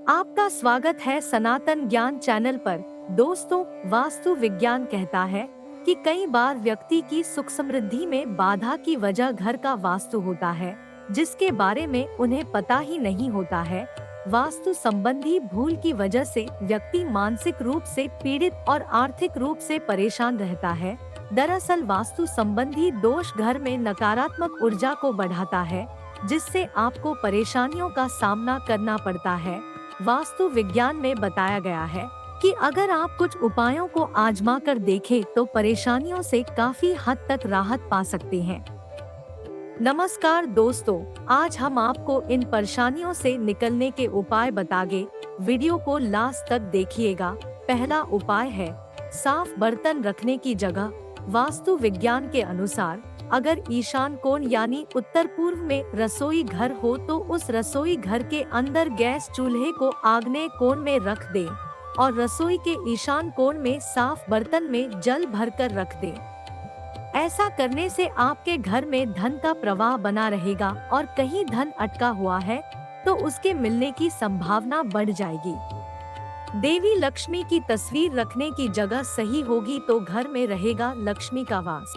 आपका स्वागत है सनातन ज्ञान चैनल पर। दोस्तों, वास्तु विज्ञान कहता है कि कई बार व्यक्ति की सुख समृद्धि में बाधा की वजह घर का वास्तु होता है, जिसके बारे में उन्हें पता ही नहीं होता है। वास्तु संबंधी भूल की वजह से व्यक्ति मानसिक रूप से पीड़ित और आर्थिक रूप से परेशान रहता है। दरअसल वास्तु संबंधी दोष घर में नकारात्मक ऊर्जा को बढ़ाता है, जिससे आपको परेशानियों का सामना करना पड़ता है। वास्तु विज्ञान में बताया गया है कि अगर आप कुछ उपायों को आजमा कर देखें तो परेशानियों से काफी हद तक राहत पा सकते हैं। नमस्कार दोस्तों, आज हम आपको इन परेशानियों से निकलने के उपाय बताएंगे। वीडियो को लास्ट तक देखिएगा। पहला उपाय है साफ बर्तन रखने की जगह। वास्तु विज्ञान के अनुसार अगर ईशान कोण यानी उत्तर पूर्व में रसोई घर हो तो उस रसोई घर के अंदर गैस चूल्हे को आग्नेय कोण में रख दें और रसोई के ईशान कोण में साफ बर्तन में जल भरकर रख दें। ऐसा करने से आपके घर में धन का प्रवाह बना रहेगा और कहीं धन अटका हुआ है तो उसके मिलने की संभावना बढ़ जाएगी। देवी लक्ष्मी की तस्वीर रखने की जगह सही होगी तो घर में रहेगा लक्ष्मी का वास।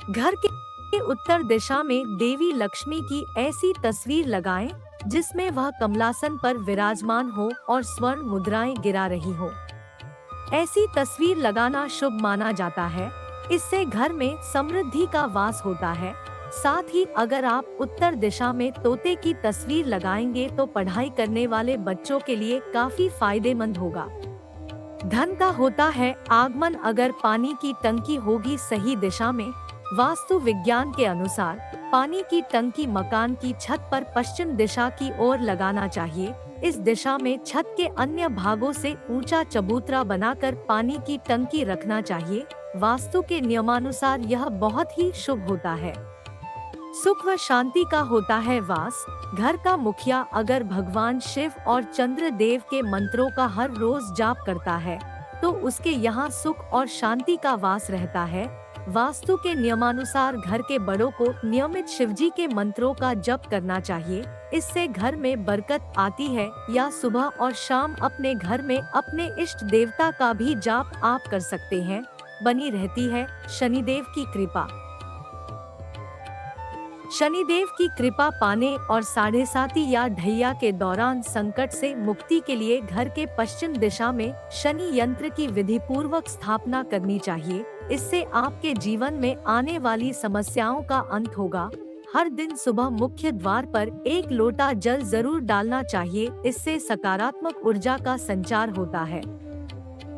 घर के उत्तर दिशा में देवी लक्ष्मी की ऐसी तस्वीर लगाएं जिसमें वह कमलासन पर विराजमान हो और स्वर्ण मुद्राएं गिरा रही हो। ऐसी तस्वीर लगाना शुभ माना जाता है। इससे घर में समृद्धि का वास होता है। साथ ही अगर आप उत्तर दिशा में तोते की तस्वीर लगाएंगे तो पढ़ाई करने वाले बच्चों के लिए काफी फायदेमंद होगा। धन का होता है आगमन। अगर पानी की टंकी होगी सही दिशा में। वास्तु विज्ञान के अनुसार पानी की टंकी मकान की छत पर पश्चिम दिशा की ओर लगाना चाहिए। इस दिशा में छत के अन्य भागों से ऊंचा चबूतरा बनाकर पानी की टंकी रखना चाहिए। वास्तु के नियमानुसार यह बहुत ही शुभ होता है। सुख व शांति का होता है वास। घर का मुखिया अगर भगवान शिव और चंद्र देव के मंत्रों का हर रोज जाप करता है तो उसके यहाँ सुख और शांति का वास रहता है। वास्तु के नियमानुसार घर के बड़ों को नियमित शिवजी के मंत्रों का जप करना चाहिए। इससे घर में बरकत आती है। या सुबह और शाम अपने घर में अपने इष्ट देवता का भी जाप आप कर सकते हैं। बनी रहती है शनिदेव की कृपा। शनिदेव की कृपा पाने और 7.5 या ढैया के दौरान संकट से मुक्ति के लिए घर के पश्चिम दिशा में शनि यंत्र की विधि पूर्वक स्थापना करनी चाहिए। इससे आपके जीवन में आने वाली समस्याओं का अंत होगा। हर दिन सुबह मुख्य द्वार पर 1 लोटा जल जरूर डालना चाहिए। इससे सकारात्मक ऊर्जा का संचार होता है।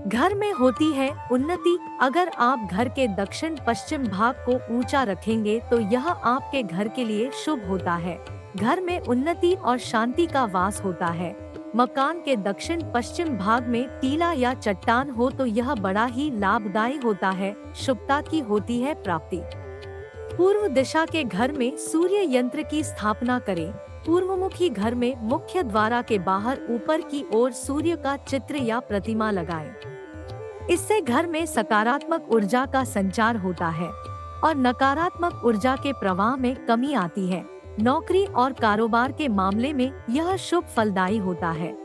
घर में होती है उन्नति। अगर आप घर के दक्षिण पश्चिम भाग को ऊंचा रखेंगे तो यह आपके घर के लिए शुभ होता है। घर में उन्नति और शांति का वास होता है। मकान के दक्षिण पश्चिम भाग में टीला या चट्टान हो तो यह बड़ा ही लाभदायी होता है। शुभता की होती है प्राप्ति। पूर्व दिशा के घर में सूर्य यंत्र की स्थापना करें। पूर्वमुखी घर में मुख्य द्वार के बाहर ऊपर की ओर सूर्य का चित्र या प्रतिमा लगाएं। इससे घर में सकारात्मक ऊर्जा का संचार होता है और नकारात्मक ऊर्जा के प्रवाह में कमी आती है। नौकरी और कारोबार के मामले में यह शुभ फलदायी होता है।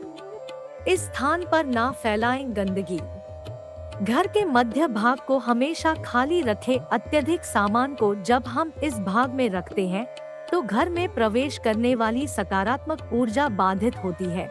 इस स्थान पर ना फैलाएं गंदगी। घर के मध्य भाग को हमेशा खाली रखें। अत्यधिक सामान को जब हम इस भाग में रखते हैं तो घर में प्रवेश करने वाली सकारात्मक ऊर्जा बाधित होती है।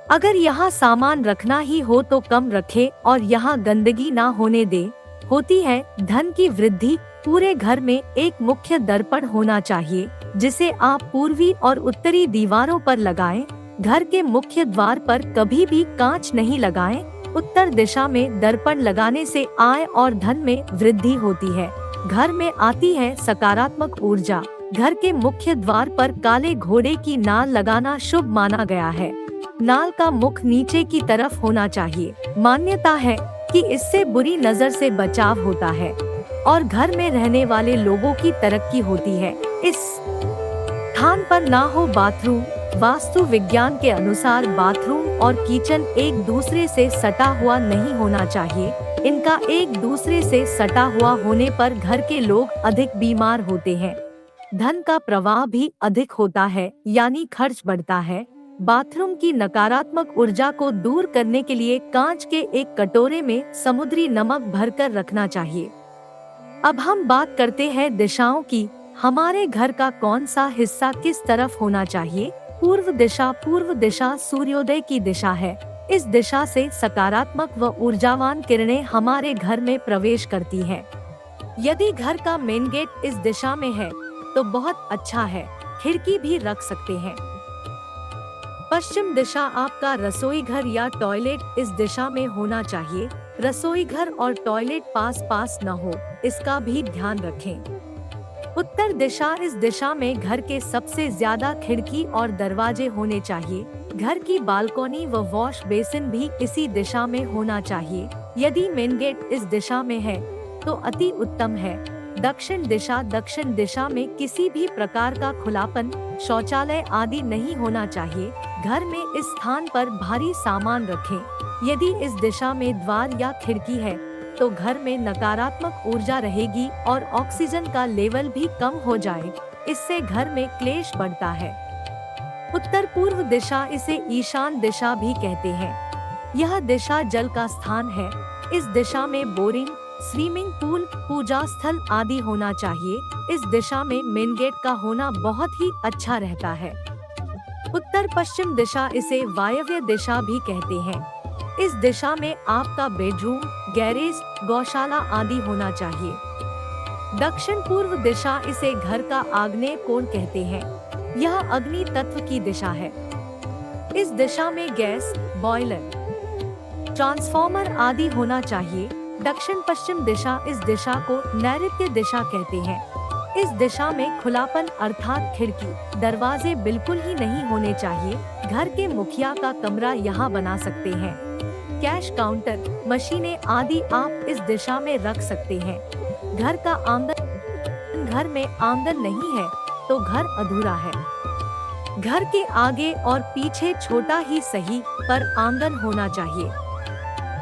अगर यहाँ सामान रखना ही हो तो कम रखें और यहाँ गंदगी ना होने दे। होती है धन की वृद्धि। पूरे घर में एक मुख्य दर्पण होना चाहिए जिसे आप पूर्वी और उत्तरी दीवारों पर लगाएं। घर के मुख्य द्वार पर कभी भी कांच नहीं लगाएं। उत्तर दिशा में दर्पण लगाने से आय और धन में वृद्धि होती है। घर में आती है सकारात्मक ऊर्जा। घर के मुख्य द्वार पर काले घोड़े की नाल लगाना शुभ माना गया है। नाल का मुख नीचे की तरफ होना चाहिए। मान्यता है कि इससे बुरी नजर से बचाव होता है और घर में रहने वाले लोगों की तरक्की होती है। इस स्थान पर ना हो बाथरूम। वास्तु विज्ञान के अनुसार बाथरूम और किचन एक दूसरे से सटा हुआ नहीं होना चाहिए। इनका एक दूसरे से सटा हुआ होने पर घर के लोग अधिक बीमार होते हैं। धन का प्रवाह भी अधिक होता है यानी खर्च बढ़ता है। बाथरूम की नकारात्मक ऊर्जा को दूर करने के लिए कांच के एक कटोरे में समुद्री नमक भरकर रखना चाहिए। अब हम बात करते हैं दिशाओं की। हमारे घर का कौन सा हिस्सा किस तरफ होना चाहिए? पूर्व दिशा। पूर्व दिशा सूर्योदय की दिशा है। इस दिशा से सकारात्मक व ऊर्जावान किरणें हमारे घर में प्रवेश करती हैं। यदि घर का मेन गेट इस दिशा में है तो बहुत अच्छा है, खिड़की भी रख सकते हैं। पश्चिम दिशा। आपका रसोई घर या टॉयलेट इस दिशा में होना चाहिए। रसोई घर और टॉयलेट पास पास न हो, इसका भी ध्यान रखें। उत्तर दिशा। इस दिशा में घर के सबसे ज्यादा खिड़की और दरवाजे होने चाहिए। घर की बालकनी व वॉश बेसिन भी इसी दिशा में होना चाहिए। यदि मेन गेट इस दिशा में है तो अति उत्तम है। दक्षिण दिशा। दक्षिण दिशा में किसी भी प्रकार का खुलापन, शौचालय आदि नहीं होना चाहिए। घर में इस स्थान पर भारी सामान रखें। यदि इस दिशा में द्वार या खिड़की है तो घर में नकारात्मक ऊर्जा रहेगी और ऑक्सीजन का लेवल भी कम हो जाए। इससे घर में क्लेश बढ़ता है। उत्तर पूर्व दिशा। इसे ईशान दिशा भी कहते हैं। यह दिशा जल का स्थान है। इस दिशा में बोरिंग, स्विमिंग पूल, पूजा स्थल आदि होना चाहिए। इस दिशा में मेन गेट का होना बहुत ही अच्छा रहता है। उत्तर पश्चिम दिशा। इसे वायव्य दिशा भी कहते हैं। इस दिशा में आपका बेडरूम, गैरेज, गौशाला आदि होना चाहिए। दक्षिण पूर्व दिशा। इसे घर का आग्नेय कोण कहते हैं। यह अग्नि तत्व की दिशा है। इस दिशा में गैस, बॉयलर, ट्रांसफार्मर आदि होना चाहिए। दक्षिण पश्चिम दिशा। इस दिशा को नैऋत्य दिशा कहते हैं। इस दिशा में खुलापन अर्थात खिड़की, दरवाजे बिल्कुल ही नहीं होने चाहिए। घर के मुखिया का कमरा यहाँ बना सकते हैं। कैश काउंटर, मशीनें आदि आप इस दिशा में रख सकते हैं। घर का आंगन। घर में आंगन नहीं है तो घर अधूरा है। घर के आगे और पीछे छोटा ही सही पर आंगन होना चाहिए।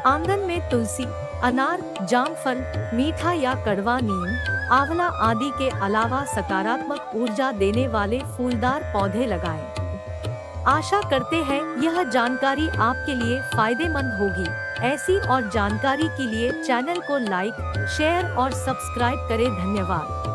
आंगन में तुलसी, अनार, जामफल, मीठा या कड़वा नीम, आंवला आदि के अलावा सकारात्मक ऊर्जा देने वाले फूलदार पौधे लगाएं। आशा करते हैं यह जानकारी आपके लिए फायदेमंद होगी। ऐसी और जानकारी के लिए चैनल को लाइक, शेयर और सब्सक्राइब करें। धन्यवाद।